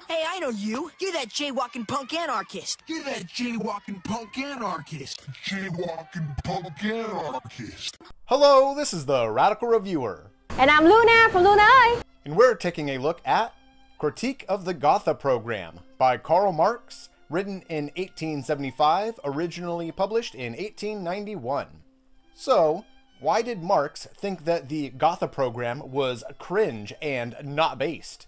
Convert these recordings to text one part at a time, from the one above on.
Hey, I know you. You're that jaywalking punk anarchist. You're that jaywalking punk anarchist. Jaywalking punk anarchist. Hello, this is the Radical Reviewer. And I'm Luna from Luna Eye. And we're taking a look at Critique of the Gotha Program by Karl Marx, written in 1875, originally published in 1891. So, why did Marx think that the Gotha Program was cringe and not based?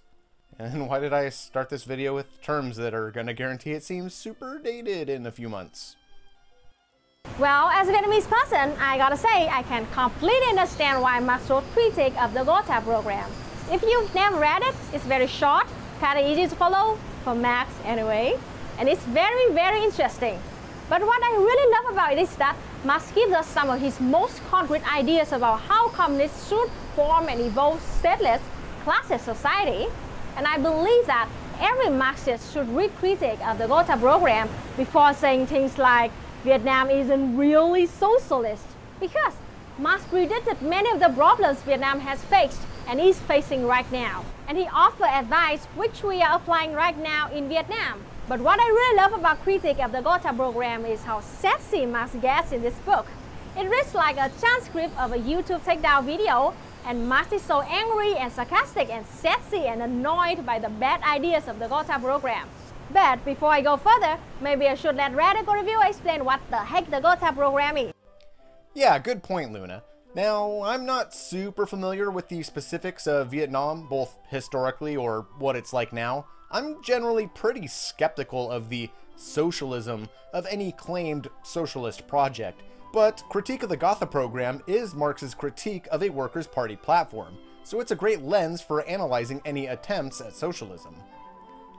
And why did I start this video with terms that are gonna guarantee it seems super dated in a few months? Well, as a Vietnamese person, I gotta say I can completely understand why Marx wrote Critique of the Gotha Program. If you've never read it, it's very short, kinda easy to follow, for Marx anyway, and it's very, very interesting. But what I really love about it is that Marx gives us some of his most concrete ideas about how communists should form and evolve stateless, classless society. And I believe that every Marxist should read Critique of the Gotha Program before saying things like Vietnam isn't really socialist, because Marx predicted many of the problems Vietnam has faced and is facing right now. And he offered advice which we are applying right now in Vietnam. But what I really love about Critique of the Gotha Program is how sassy Marx gets in this book. It reads like a transcript of a YouTube takedown video, and Marx is so angry and sarcastic and sassy and annoyed by the bad ideas of the Gotha Program. But before I go further, maybe I should let Radical Reviewer explain what the heck the Gotha Program is. Yeah, good point, Luna. Now, I'm not super familiar with the specifics of Vietnam, both historically or what it's like now. I'm generally pretty skeptical of the socialism of any claimed socialist project. But Critique of the Gotha Program is Marx's critique of a Workers' Party platform, so it's a great lens for analyzing any attempts at socialism.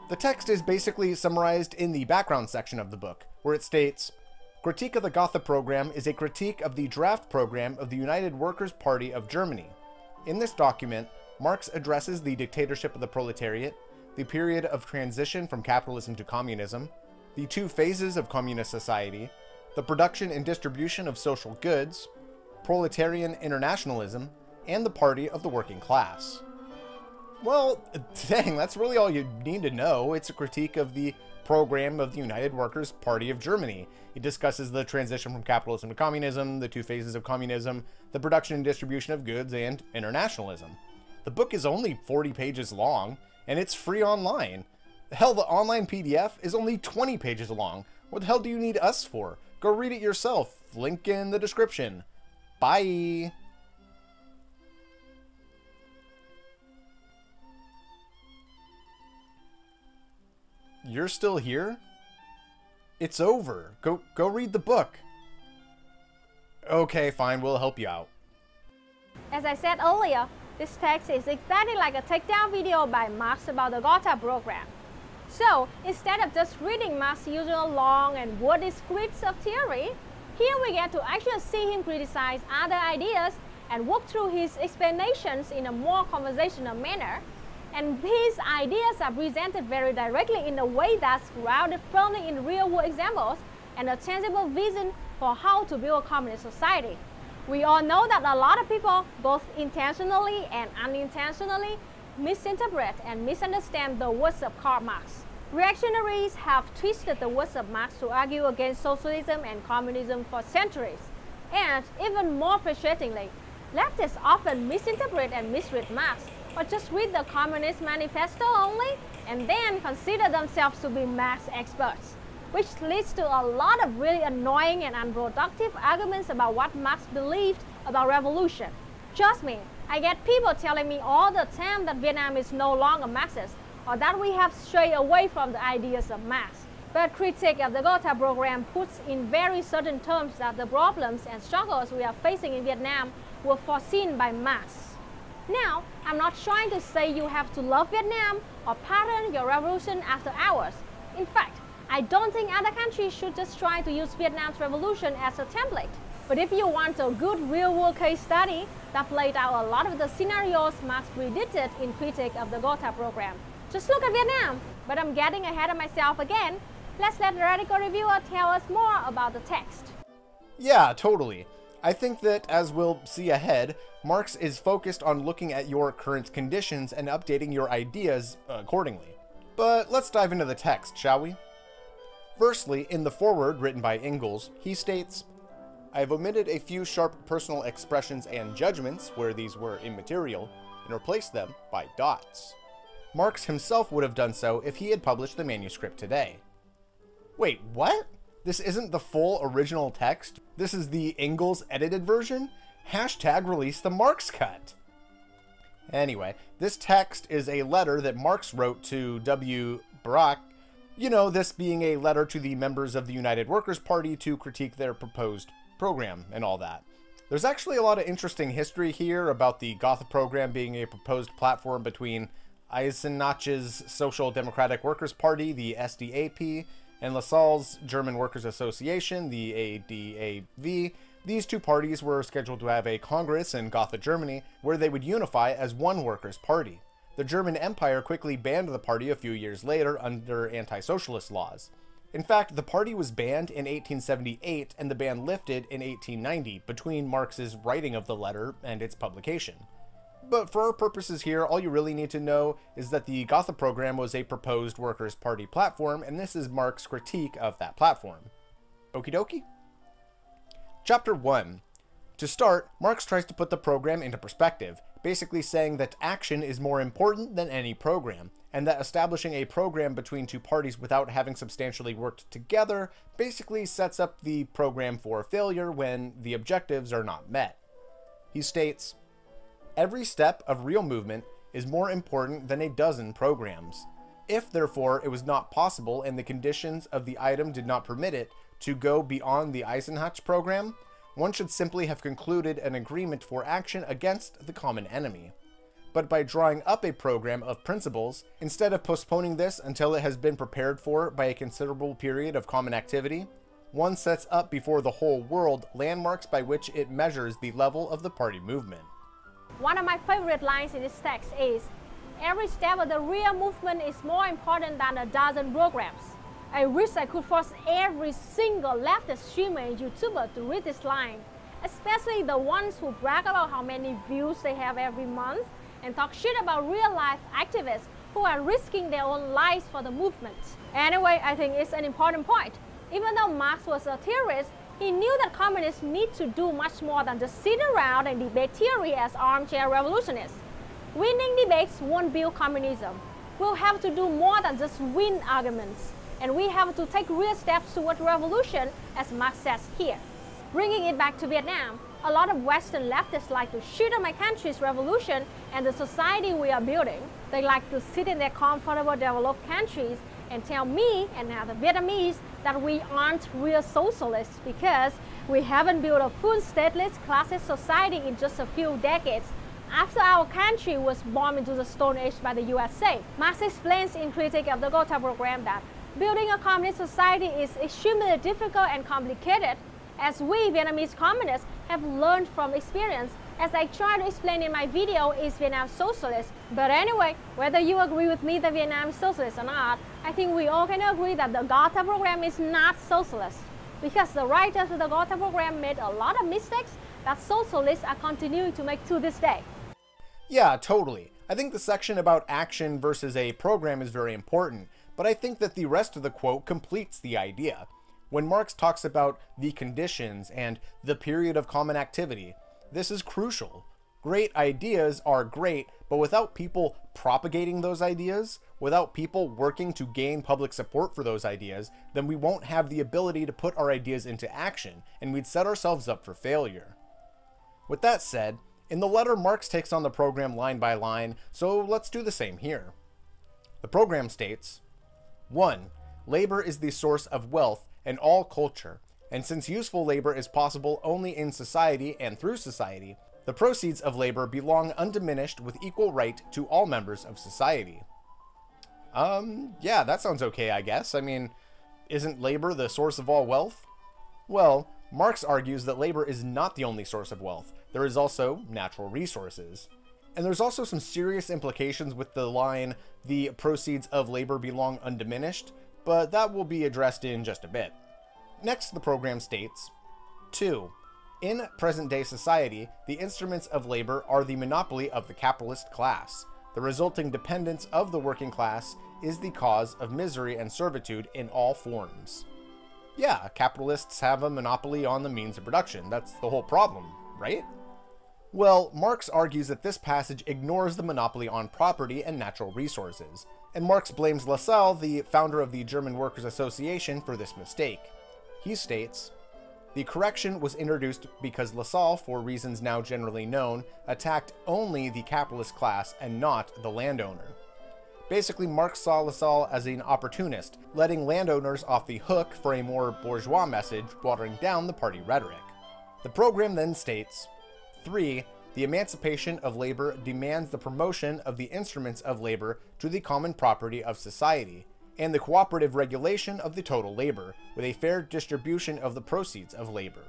The text is basically summarized in the background section of the book, where it states, Critique of the Gotha Program is a critique of the draft program of the United Workers' Party of Germany. In this document, Marx addresses the dictatorship of the proletariat, the period of transition from capitalism to communism, the two phases of communist society, the production and distribution of social goods, proletarian internationalism, and the party of the working class. Well, dang, that's really all you need to know. It's a critique of the program of the United Workers' Party of Germany. It discusses the transition from capitalism to communism, the two phases of communism, the production and distribution of goods, and internationalism. The book is only 40 pages long, and it's free online. Hell, the online PDF is only 20 pages long. What the hell do you need us for? Go read it yourself. Link in the description. Bye! You're still here? It's over. Go read the book. Okay, fine, we'll help you out. As I said earlier, this text is exactly like a takedown video by Marx about the Gotha Program. So, instead of just reading Marx's usual long and wordy scripts of theory, here we get to actually see him criticize other ideas and walk through his explanations in a more conversational manner. And his ideas are presented very directly in a way that's grounded firmly in real-world examples and a tangible vision for how to build a communist society. We all know that a lot of people, both intentionally and unintentionally, misinterpret and misunderstand the words of Karl Marx. Reactionaries have twisted the words of Marx to argue against socialism and communism for centuries. And even more frustratingly, leftists often misinterpret and misread Marx, or just read the Communist Manifesto only, and then consider themselves to be Marx experts, which leads to a lot of really annoying and unproductive arguments about what Marx believed about revolution. Trust me, I get people telling me all the time that Vietnam is no longer Marxist, or that we have strayed away from the ideas of Marx. But Critique of the Gotha Program puts in very certain terms that the problems and struggles we are facing in Vietnam were foreseen by Marx. Now, I'm not trying to say you have to love Vietnam or pattern your revolution after ours. In fact, I don't think other countries should just try to use Vietnam's revolution as a template. But if you want a good real-world case study that played out a lot of the scenarios Marx predicted in Critique of the Gotha Program, just look at Vietnam. But I'm getting ahead of myself again. Let's let the Radical Reviewer tell us more about the text. Yeah, totally. I think that, as we'll see ahead, Marx is focused on looking at your current conditions and updating your ideas accordingly. But let's dive into the text, shall we? Firstly, in the foreword written by Engels, he states, "I have omitted a few sharp personal expressions and judgments where these were immaterial, and replaced them by dots." Marx himself would have done so if he had published the manuscript today. Wait, what? This isn't the full original text? This is the Engels edited version? Hashtag release the Marx cut! Anyway, this text is a letter that Marx wrote to W. Barak. You know, this being a letter to the members of the United Workers' Party to critique their proposed program and all that. There's actually a lot of interesting history here about the Gotha Program being a proposed platform between Eisenach's Social Democratic Workers' Party, the SDAP, and Lassalle's German Workers' Association, the ADAV. These two parties were scheduled to have a congress in Gotha, Germany, where they would unify as one workers' party. The German Empire quickly banned the party a few years later under anti-socialist laws. In fact, the party was banned in 1878 and the ban lifted in 1890, between Marx's writing of the letter and its publication. But for our purposes here, all you really need to know is that the Gotha Program was a proposed Workers' Party platform, and this is Marx's critique of that platform. Okie dokie? Chapter 1. To start, Marx tries to put the program into perspective, basically saying that action is more important than any program, and that establishing a program between two parties without having substantially worked together basically sets up the program for failure when the objectives are not met. He states, "Every step of real movement is more important than a dozen programs. If, therefore, it was not possible and the conditions of the item did not permit it to go beyond the Eisenach program, one should simply have concluded an agreement for action against the common enemy. But by drawing up a program of principles, instead of postponing this until it has been prepared for by a considerable period of common activity, one sets up before the whole world landmarks by which it measures the level of the party movement." One of my favorite lines in this text is, "Every step of the real movement is more important than a dozen programs." I wish I could force every single leftist streamer and YouTuber to read this line, especially the ones who brag about how many views they have every month and talk shit about real-life activists who are risking their own lives for the movement. Anyway, I think it's an important point. Even though Marx was a theorist, he knew that communists need to do much more than just sit around and debate theory as armchair revolutionists. Winning debates won't build communism. We'll have to do more than just win arguments. And we have to take real steps toward revolution, as Marx says here. Bringing it back to Vietnam, a lot of Western leftists like to shit on my country's revolution and the society we are building. They like to sit in their comfortable developed countries and tell me and other Vietnamese that we aren't real socialists because we haven't built a full stateless classist society in just a few decades after our country was bombed into the Stone Age by the USA. Marx explains in Critique of the Gotha Program that building a communist society is extremely difficult and complicated, as we Vietnamese communists have learned from experience, as I try to explain in my video, Is Vietnam Socialist? But anyway, whether you agree with me that Vietnam is socialist or not, I think we all can agree that the Gotha Program is not socialist, because the writers of the Gotha Program made a lot of mistakes that socialists are continuing to make to this day. Yeah, totally. I think the section about action versus a program is very important, but I think that the rest of the quote completes the idea. When Marx talks about the conditions and the period of common activity, this is crucial. Great ideas are great, but without people propagating those ideas, without people working to gain public support for those ideas, then we won't have the ability to put our ideas into action, and we'd set ourselves up for failure. With that said, in the letter, Marx takes on the program line by line, so let's do the same here. The program states, 1. Labor is the source of wealth in all culture, and since useful labor is possible only in society and through society, the proceeds of labor belong undiminished with equal right to all members of society. Yeah, that sounds okay, I guess. I mean, isn't labor the source of all wealth? Well, Marx argues that labor is not the only source of wealth. There is also natural resources. And there's also some serious implications with the line, the proceeds of labor belong undiminished, but that will be addressed in just a bit. Next, the program states, 2. In present-day society, the instruments of labor are the monopoly of the capitalist class. The resulting dependence of the working class is the cause of misery and servitude in all forms. Yeah, capitalists have a monopoly on the means of production. That's the whole problem, right? Well, Marx argues that this passage ignores the monopoly on property and natural resources, and Marx blames Lassalle, the founder of the German Workers' Association, for this mistake. He states, "The correction was introduced because Lassalle, for reasons now generally known, attacked only the capitalist class and not the landowner." Basically, Marx saw Lassalle as an opportunist, letting landowners off the hook for a more bourgeois message, watering down the party rhetoric. The program then states, 3. The emancipation of labor demands the promotion of the instruments of labor to the common property of society, and the cooperative regulation of the total labor, with a fair distribution of the proceeds of labor.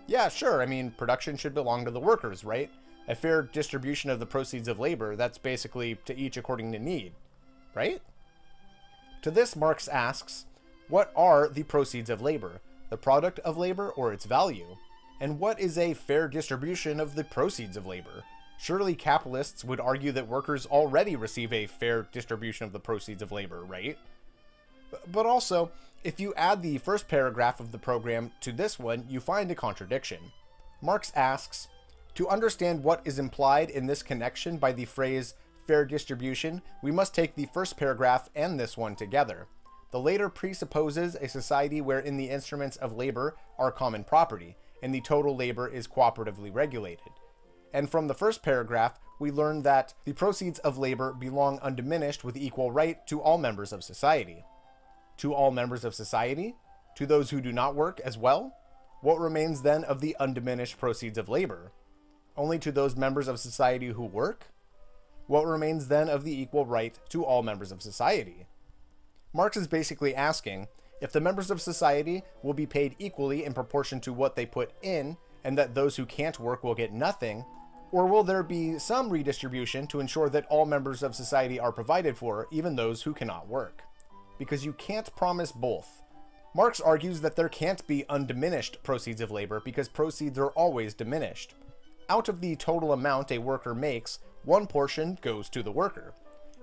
Yeah, sure, I mean, production should belong to the workers, right? A fair distribution of the proceeds of labor, that's basically to each according to need, right? To this, Marx asks, what are the proceeds of labor? The product of labor or its value? And what is a fair distribution of the proceeds of labor? Surely capitalists would argue that workers already receive a fair distribution of the proceeds of labor, right? But also, if you add the first paragraph of the program to this one, you find a contradiction. Marx asks, to understand what is implied in this connection by the phrase fair distribution, we must take the first paragraph and this one together. The later presupposes a society wherein the instruments of labor are common property, and the total labor is cooperatively regulated. And from the first paragraph, we learn that the proceeds of labor belong undiminished with equal right to all members of society. To all members of society? To those who do not work as well? What remains then of the undiminished proceeds of labor? Only to those members of society who work? What remains then of the equal right to all members of society? Marx is basically asking, if the members of society will be paid equally in proportion to what they put in, and that those who can't work will get nothing, or will there be some redistribution to ensure that all members of society are provided for, even those who cannot work? Because you can't promise both. Marx argues that there can't be undiminished proceeds of labor because proceeds are always diminished. Out of the total amount a worker makes, one portion goes to the worker,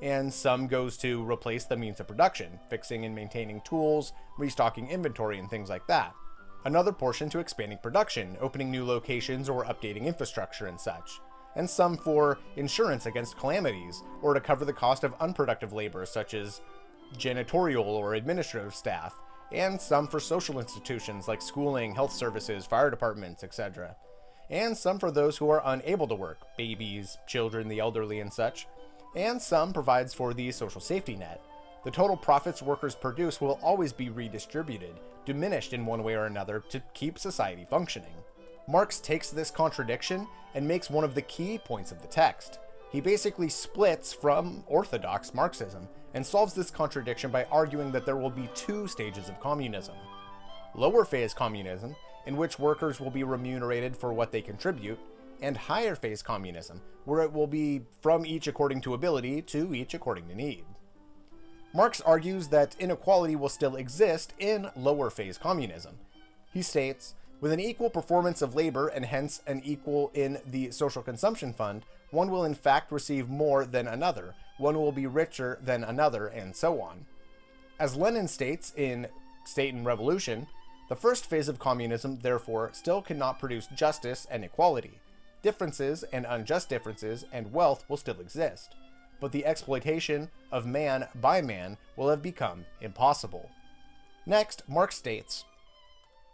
and some goes to replace the means of production, fixing and maintaining tools, restocking inventory, and things like that. Another portion to expanding production, opening new locations or updating infrastructure and such. And some for insurance against calamities, or to cover the cost of unproductive labor such as janitorial or administrative staff, and some for social institutions like schooling, health services, fire departments, etc. And some for those who are unable to work, babies, children, the elderly, and such. And some provides for the social safety net. The total profits workers produce will always be redistributed, diminished in one way or another to keep society functioning. Marx takes this contradiction and makes one of the key points of the text. He basically splits from orthodox Marxism and solves this contradiction by arguing that there will be two stages of communism. Lower phase communism, in which workers will be remunerated for what they contribute, and higher phase communism, where it will be from each according to ability to each according to need. Marx argues that inequality will still exist in lower phase communism. He states, with an equal performance of labor and hence an equal in the social consumption fund, one will in fact receive more than another, one will be richer than another, and so on. As Lenin states in State and Revolution, the first phase of communism, therefore, still cannot produce justice and equality. Differences and unjust differences and wealth will still exist, but the exploitation of man by man will have become impossible. Next, Marx states,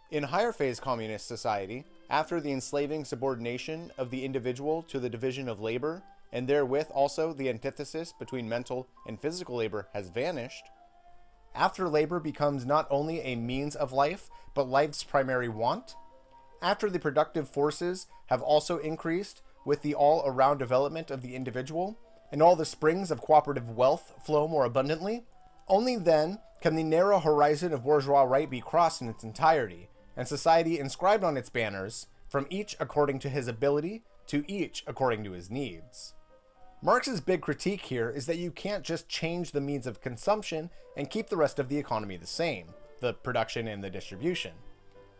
in higher phase communist society, after the enslaving subordination of the individual to the division of labor, and therewith also the antithesis between mental and physical labor has vanished, after labor becomes not only a means of life, but life's primary want, after the productive forces have also increased with the all-around development of the individual, and all the springs of cooperative wealth flow more abundantly, only then can the narrow horizon of bourgeois right be crossed in its entirety, and society inscribed on its banners, from each according to his ability, to each according to his needs. Marx's big critique here is that you can't just change the means of consumption and keep the rest of the economy the same, the production and the distribution.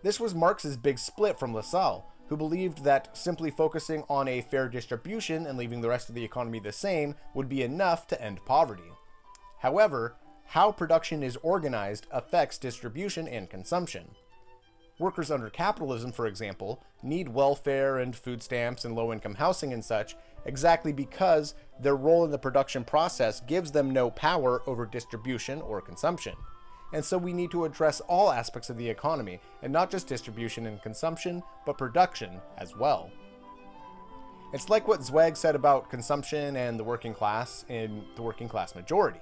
This was Marx's big split from Lassalle, who believed that simply focusing on a fair distribution and leaving the rest of the economy the same would be enough to end poverty. However, how production is organized affects distribution and consumption. Workers under capitalism, for example, need welfare and food stamps and low-income housing and such exactly because their role in the production process gives them no power over distribution or consumption. And so we need to address all aspects of the economy, and not just distribution and consumption, but production as well. It's like what Zweig said about consumption and the working class in The Working Class Majority.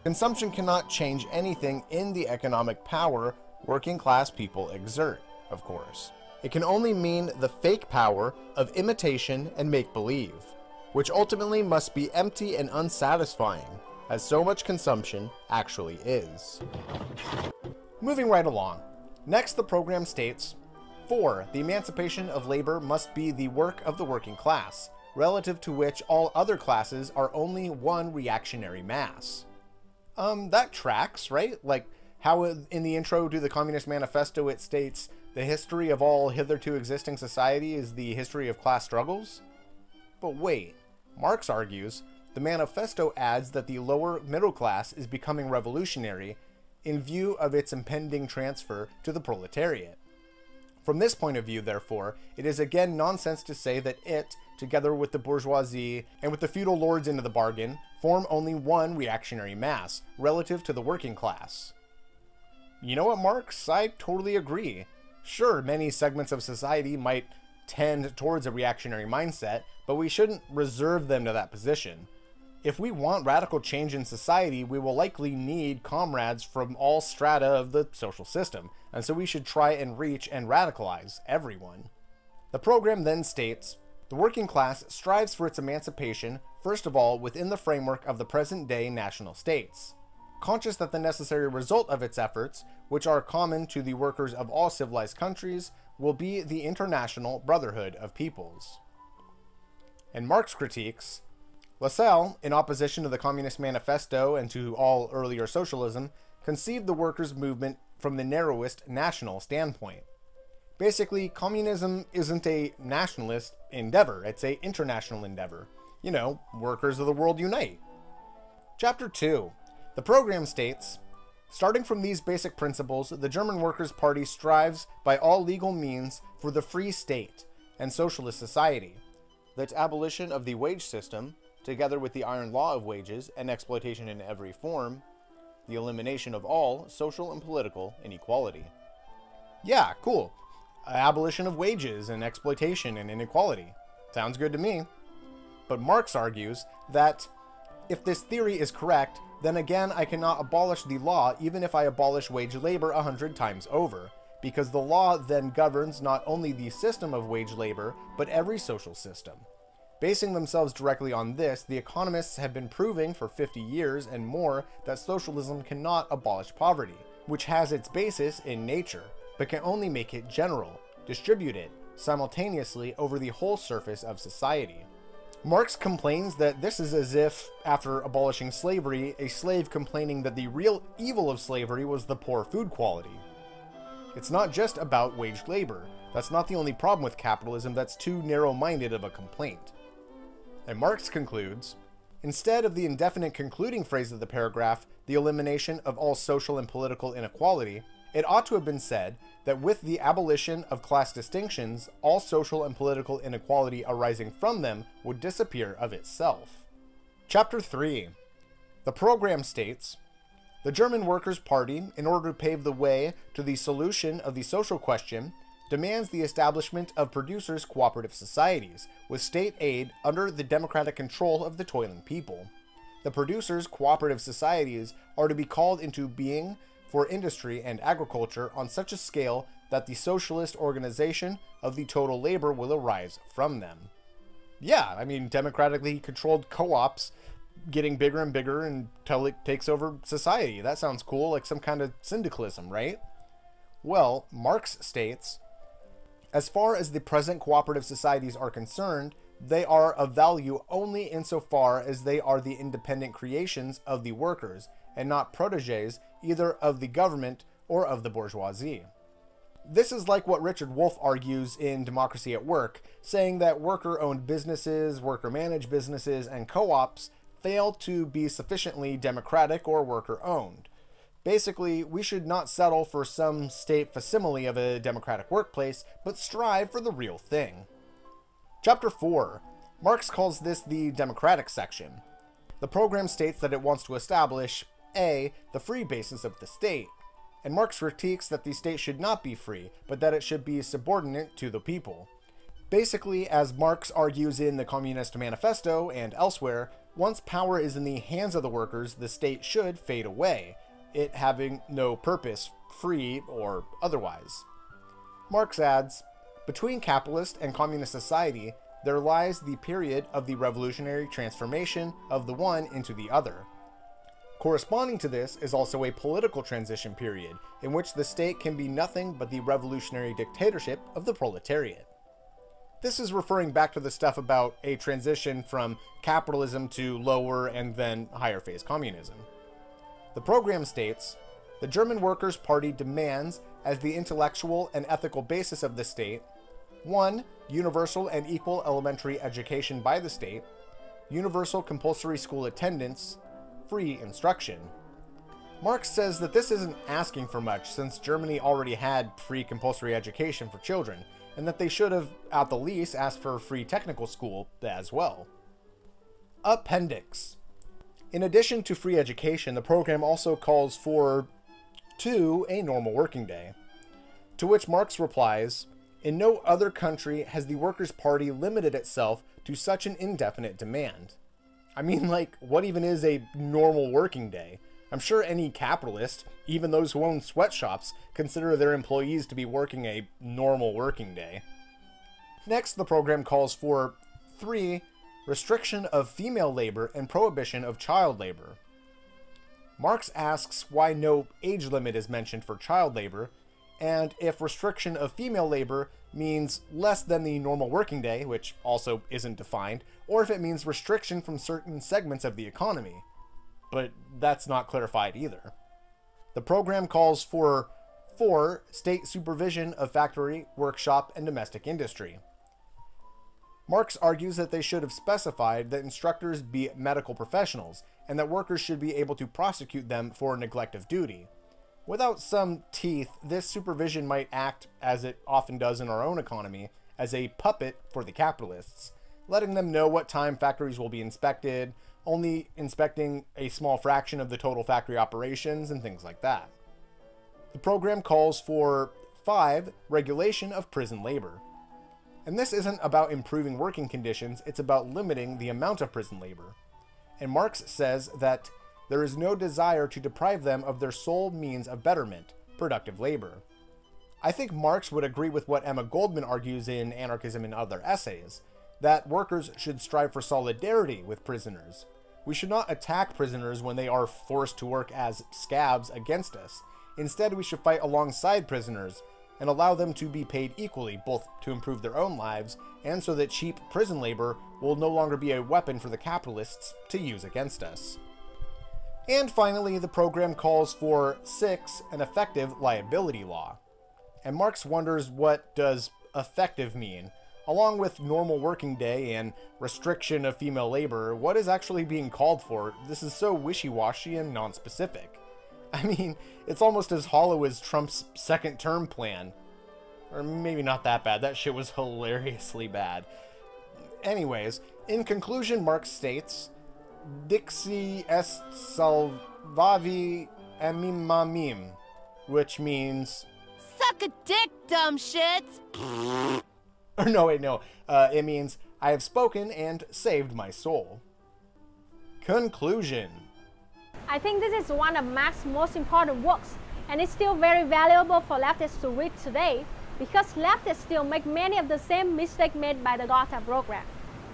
Consumption cannot change anything in the economic power working class people exert, of course. It can only mean the fake power of imitation and make-believe, which ultimately must be empty and unsatisfying, as so much consumption actually is. Moving right along. Next, the program states, 4. The emancipation of labor must be the work of the working class, relative to which all other classes are only one reactionary mass. That tracks, right? Like how in the intro to the Communist Manifesto it states, the history of all hitherto existing society is the history of class struggles? But wait, Marx argues, the manifesto adds that the lower middle class is becoming revolutionary in view of its impending transfer to the proletariat. From this point of view, therefore, it is again nonsense to say that it, together with the bourgeoisie and with the feudal lords into the bargain, form only one reactionary mass, relative to the working class. You know what, Marx? I totally agree. Sure, many segments of society might tend towards a reactionary mindset, but we shouldn't reserve them to that position. If we want radical change in society, we will likely need comrades from all strata of the social system, and so we should try and reach and radicalize everyone. The program then states, the working class strives for its emancipation, first of all, within the framework of the present-day national states, conscious that the necessary result of its efforts, which are common to the workers of all civilized countries, will be the international brotherhood of peoples. And Marx critiques, Lassalle, in opposition to the Communist Manifesto and to all earlier socialism, conceived the workers' movement from the narrowest national standpoint. Basically, communism isn't a nationalist endeavor, it's an international endeavor. You know, workers of the world unite. Chapter 2. The program states, starting from these basic principles, the German Workers' Party strives by all legal means for the free state and socialist society, that abolition of the wage system, together with the iron law of wages and exploitation in every form, the elimination of all social and political inequality. Yeah, cool. Abolition of wages and exploitation and inequality. Sounds good to me. But Marx argues that if this theory is correct, then again I cannot abolish the law even if I abolish wage labor 100 times over, because the law then governs not only the system of wage labor, but every social system. Basing themselves directly on this, the economists have been proving for 50 years and more that socialism cannot abolish poverty, which has its basis in nature, but can only make it general, distribute it simultaneously over the whole surface of society. Marx complains that this is as if, after abolishing slavery, a slave complaining that the real evil of slavery was the poor food quality. It's not just about wage labor. That's not the only problem with capitalism, that's too narrow-minded of a complaint. And Marx concludes, instead of the indefinite concluding phrase of the paragraph, the elimination of all social and political inequality, it ought to have been said that with the abolition of class distinctions, all social and political inequality arising from them would disappear of itself. Chapter 3. The program states, the German Workers' Party, in order to pave the way to the solution of the social question, demands the establishment of producers' cooperative societies, with state aid under the democratic control of the toiling people. The producers' cooperative societies are to be called into being for industry and agriculture on such a scale that the socialist organization of the total labor will arise from them. Yeah, I mean, democratically controlled co-ops getting bigger and bigger until it takes over society. That sounds cool, like some kind of syndicalism, right? Well, Marx states, as far as the present cooperative societies are concerned, they are of value only insofar as they are the independent creations of the workers, and not protégés either of the government or of the bourgeoisie. This is like what Richard Wolff argues in Democracy at Work, saying that worker-owned businesses, worker-managed businesses, and co-ops fail to be sufficiently democratic or worker-owned. Basically, we should not settle for some state facsimile of a democratic workplace, but strive for the real thing. Chapter 4. Marx calls this the democratic section. The program states that it wants to establish A. the free basis of the state, and Marx critiques that the state should not be free, but that it should be subordinate to the people. Basically, as Marx argues in the Communist Manifesto and elsewhere, once power is in the hands of the workers, the state should fade away, it having no purpose, free or otherwise. Marx adds, between capitalist and communist society, there lies the period of the revolutionary transformation of the one into the other. Corresponding to this is also a political transition period, in which the state can be nothing but the revolutionary dictatorship of the proletariat. This is referring back to the stuff about a transition from capitalism to lower and then higher phase communism. The program states, the German Workers' Party demands, as the intellectual and ethical basis of the state, 1. Universal and equal elementary education by the state, universal compulsory school attendance, free instruction. Marx says that this isn't asking for much since Germany already had free compulsory education for children, and that they should have, at the least, asked for free technical school as well. Appendix. In addition to free education, the program also calls for 2. a normal working day. To which Marx replies, in no other country has the Workers' Party limited itself to such an indefinite demand. I mean, like, what even is a normal working day? I'm sure any capitalist, even those who own sweatshops, consider their employees to be working a normal working day. Next, the program calls for 3. Restriction of female labor and prohibition of child labor. Marx asks why no age limit is mentioned for child labor, and if restriction of female labor means less than the normal working day, which also isn't defined, or if it means restriction from certain segments of the economy. But that's not clarified either. The program calls for 4. State supervision of factory, workshop, and domestic industry. Marx argues that they should have specified that instructors be medical professionals, and that workers should be able to prosecute them for neglect of duty. Without some teeth, this supervision might act, as it often does in our own economy, as a puppet for the capitalists, letting them know what time factories will be inspected, only inspecting a small fraction of the total factory operations, and things like that. The program calls for 5. Regulation of prison labor. And this isn't about improving working conditions, it's about limiting the amount of prison labor. And Marx says that there is no desire to deprive them of their sole means of betterment, productive labor. I think Marx would agree with what Emma Goldman argues in Anarchism and Other Essays, that workers should strive for solidarity with prisoners. We should not attack prisoners when they are forced to work as scabs against us. Instead, we should fight alongside prisoners and allow them to be paid equally, both to improve their own lives and so that cheap prison labor will no longer be a weapon for the capitalists to use against us. And finally, the program calls for 6. An effective liability law. And Marx wonders, what does effective mean? Along with normal working day and restriction of female labor, what is actually being called for? This is so wishy-washy and non-specific. I mean, it's almost as hollow as Trump's second term plan. Or maybe not that bad, that shit was hilariously bad. Anyways, in conclusion, Marx states, Dixi est salvavi amimamim, which means... Suck a dick, dumb shits! Or no, wait, no. It means, I have spoken and saved my soul. Conclusion. I think this is one of Marx's most important works, and it's still very valuable for leftists to read today, because leftists still make many of the same mistakes made by the Gotha Program.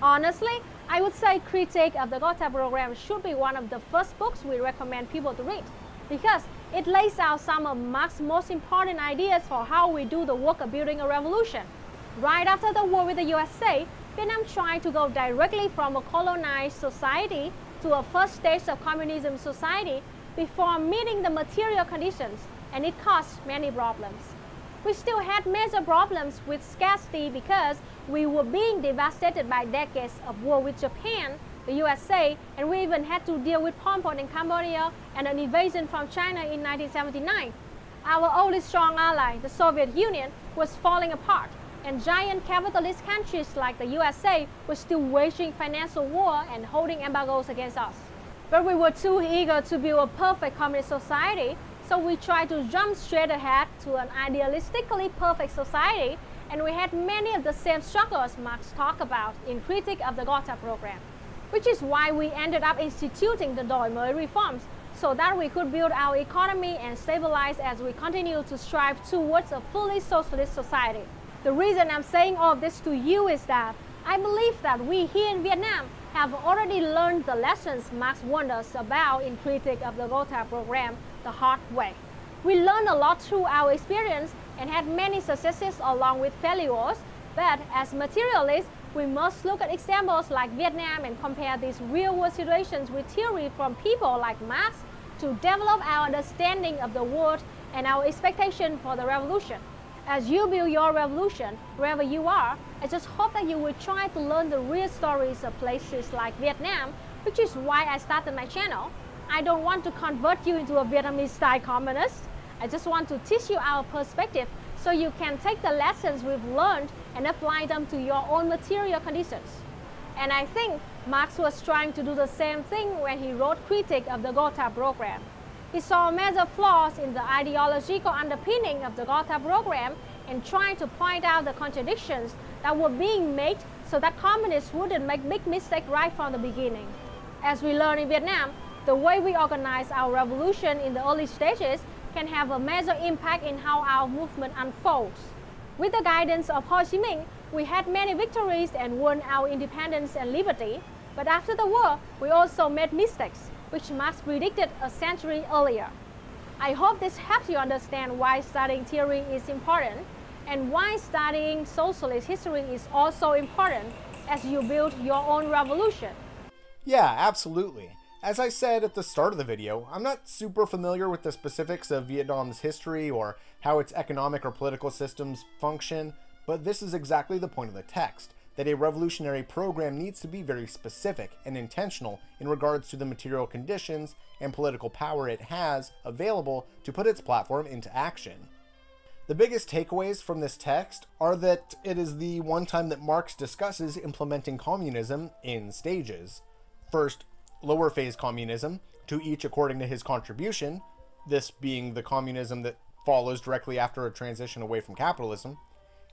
Honestly, I would say Critique of the Gotha Program should be one of the first books we recommend people to read, because it lays out some of Marx's most important ideas for how we do the work of building a revolution. Right after the war with the USA, Vietnam tried to go directly from a colonized society to a first stage of communism society, before meeting the material conditions, and it caused many problems. We still had major problems with scarcity because we were being devastated by decades of war with Japan, the USA, and we even had to deal with Pol Pot in Cambodia and an invasion from China in 1979. Our only strong ally, the Soviet Union, was falling apart, and giant capitalist countries like the USA were still waging financial war and holding embargoes against us. But we were too eager to build a perfect communist society, so we tried to jump straight ahead to an idealistically perfect society, and we had many of the same struggles Marx talked about in Critique of the Gotha Program, which is why we ended up instituting the Đổi mới reforms, so that we could build our economy and stabilize as we continue to strive towards a fully socialist society. The reason I'm saying all of this to you is that I believe that we here in Vietnam have already learned the lessons Marx warned us about in Critique of the Gotha Program the hard way. We learned a lot through our experience and had many successes along with failures, but as materialists, we must look at examples like Vietnam and compare these real-world situations with theory from people like Marx to develop our understanding of the world and our expectation for the revolution. As you build your revolution, wherever you are, I just hope that you will try to learn the real stories of places like Vietnam, which is why I started my channel. I don't want to convert you into a Vietnamese-style communist. I just want to teach you our perspective so you can take the lessons we've learned and apply them to your own material conditions. And I think Marx was trying to do the same thing when he wrote Critique of the Gotha Program. He saw major flaws in the ideological underpinning of the Gotha Program and tried to point out the contradictions that were being made so that communists wouldn't make big mistakes right from the beginning. As we learned in Vietnam, the way we organize our revolution in the early stages can have a major impact in how our movement unfolds. With the guidance of Ho Chi Minh, we had many victories and won our independence and liberty, but after the war, we also made mistakes, which Marx predicted a century earlier. I hope this helps you understand why studying theory is important and why studying socialist history is also important as you build your own revolution. Yeah, absolutely. As I said at the start of the video, I'm not super familiar with the specifics of Vietnam's history or how its economic or political systems function, but this is exactly the point of the text, that a revolutionary program needs to be very specific and intentional in regards to the material conditions and political power it has available to put its platform into action. The biggest takeaways from this text are that it is the one time that Marx discusses implementing communism in stages. First, lower phase communism, to each according to his contribution, this being the communism that follows directly after a transition away from capitalism,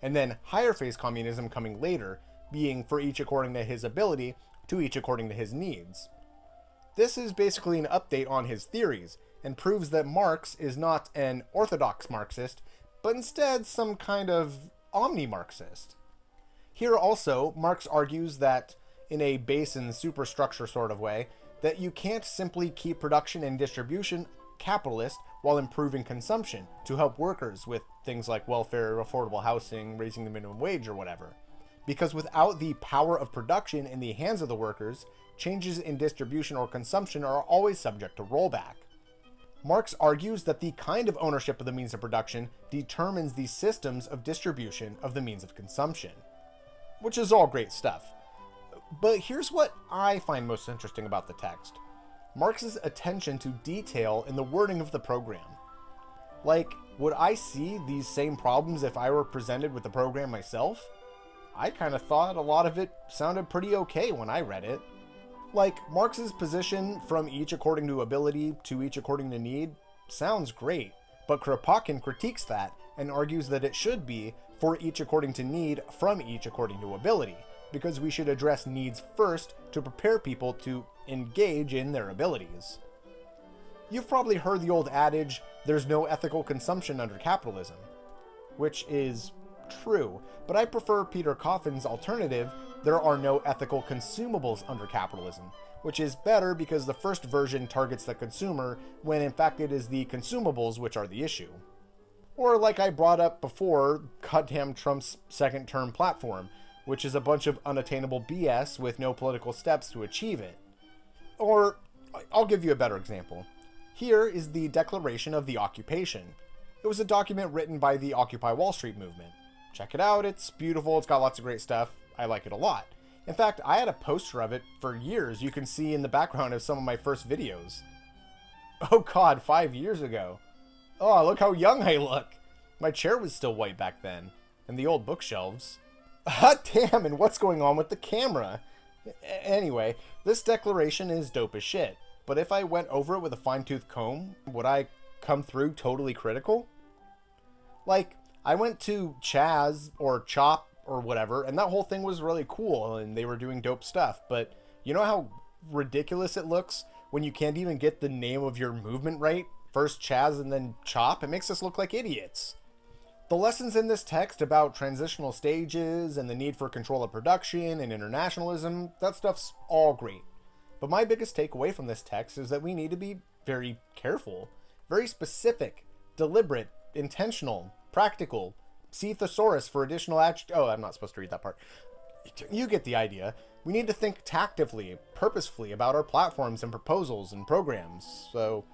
and then higher phase communism coming later, being for each according to his ability, to each according to his needs. This is basically an update on his theories, and proves that Marx is not an orthodox Marxist, but instead some kind of omni-Marxist. Here also, Marx argues that, in a base and superstructure sort of way, that you can't simply keep production and distribution capitalist while improving consumption to help workers with things like welfare, affordable housing, raising the minimum wage, or whatever. Because without the power of production in the hands of the workers, changes in distribution or consumption are always subject to rollback. Marx argues that the kind of ownership of the means of production determines the systems of distribution of the means of consumption. Which is all great stuff. But here's what I find most interesting about the text. Marx's attention to detail in the wording of the program. Like, would I see these same problems if I were presented with the program myself? I kind of thought a lot of it sounded pretty okay when I read it. Like, Marx's position from each according to ability to each according to need sounds great, but Kropotkin critiques that and argues that it should be for each according to need from each according to ability, because we should address needs first to prepare people to engage in their abilities. You've probably heard the old adage, there's no ethical consumption under capitalism, which is true, but I prefer Peter Coffin's alternative, there are no ethical consumables under capitalism, which is better because the first version targets the consumer when in fact it is the consumables which are the issue. Or like I brought up before, goddamn Trump's second term platform, which is a bunch of unattainable BS with no political steps to achieve it. Or, I'll give you a better example. Here is the Declaration of the Occupation. It was a document written by the Occupy Wall Street movement. Check it out, it's beautiful, it's got lots of great stuff. I like it a lot. In fact, I had a poster of it for years you can see in the background of some of my first videos. Oh god, 5 years ago. Oh, look how young I look. My chair was still white back then. And the old bookshelves. Hot damn, and what's going on with the camera? Anyway, this declaration is dope as shit. But if I went over it with a fine-tooth comb, would I come through totally critical? Like, I went to Chaz or Chop or whatever, and that whole thing was really cool, and they were doing dope stuff. But you know how ridiculous it looks when you can't even get the name of your movement right? First Chaz and then Chop? It makes us look like idiots. The lessons in this text about transitional stages and the need for control of production and internationalism, that stuff's all great. But my biggest takeaway from this text is that we need to be very careful, very specific, deliberate, intentional, practical. See thesaurus for additional oh, I'm not supposed to read that part. You get the idea. We need to think tactively, purposefully about our platforms and proposals and programs. So,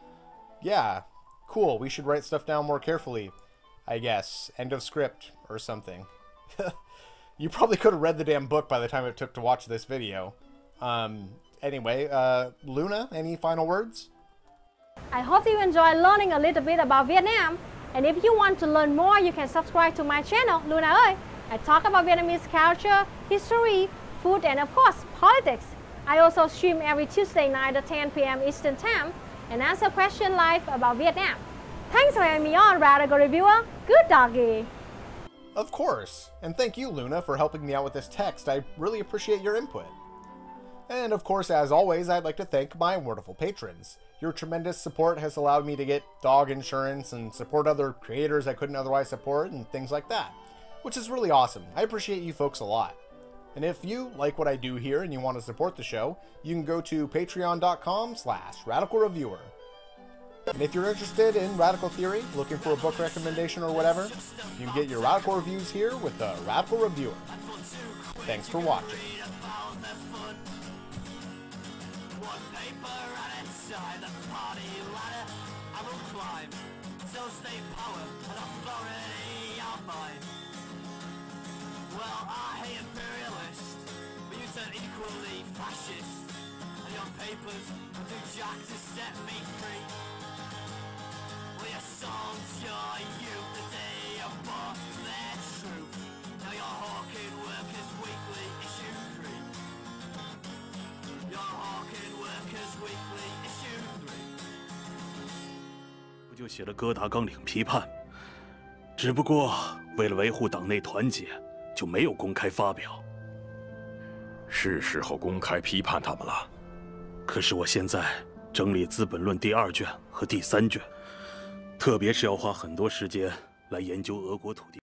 yeah, cool. We should write stuff down more carefully, I guess. End of script or something. You probably could have read the damn book by the time it took to watch this video. Anyway, Luna, any final words? I hope you enjoy learning a little bit about Vietnam. And if you want to learn more, you can subscribe to my channel, Luna ơi. I talk about Vietnamese culture, history, food, and of course, politics. I also stream every Tuesday night at 10 p.m. Eastern Time and answer questions live about Vietnam. Thanks for having me on, Radical Reviewer. Good doggy. Of course. And thank you, Luna, for helping me out with this text. I really appreciate your input. And of course, as always, I'd like to thank my wonderful patrons. Your tremendous support has allowed me to get dog insurance and support other creators I couldn't otherwise support and things like that, which is really awesome. I appreciate you folks a lot. And if you like what I do here and you want to support the show, you can go to patreon.com/radicalreviewer. And if you're interested in radical theory, looking for a book recommendation or whatever, you can get your radical reviews here with the Radical Reviewer. Thanks for watching. Well, I hate imperialist, but you turn equally fascist. And your papers will do jack to set me free. Well, your songs, your youth, the day of war, their truth. Now you're hawking Workers' Weekly issue 3. You're hawking Workers' Weekly issue 3. 不就写了哥达纲领批判，只不过为了维护党内团结。 就没有公开发表，是时候公开批判他们了。可是我现在整理《资本论》第2卷和第3卷，特别是要花很多时间来研究俄国土地。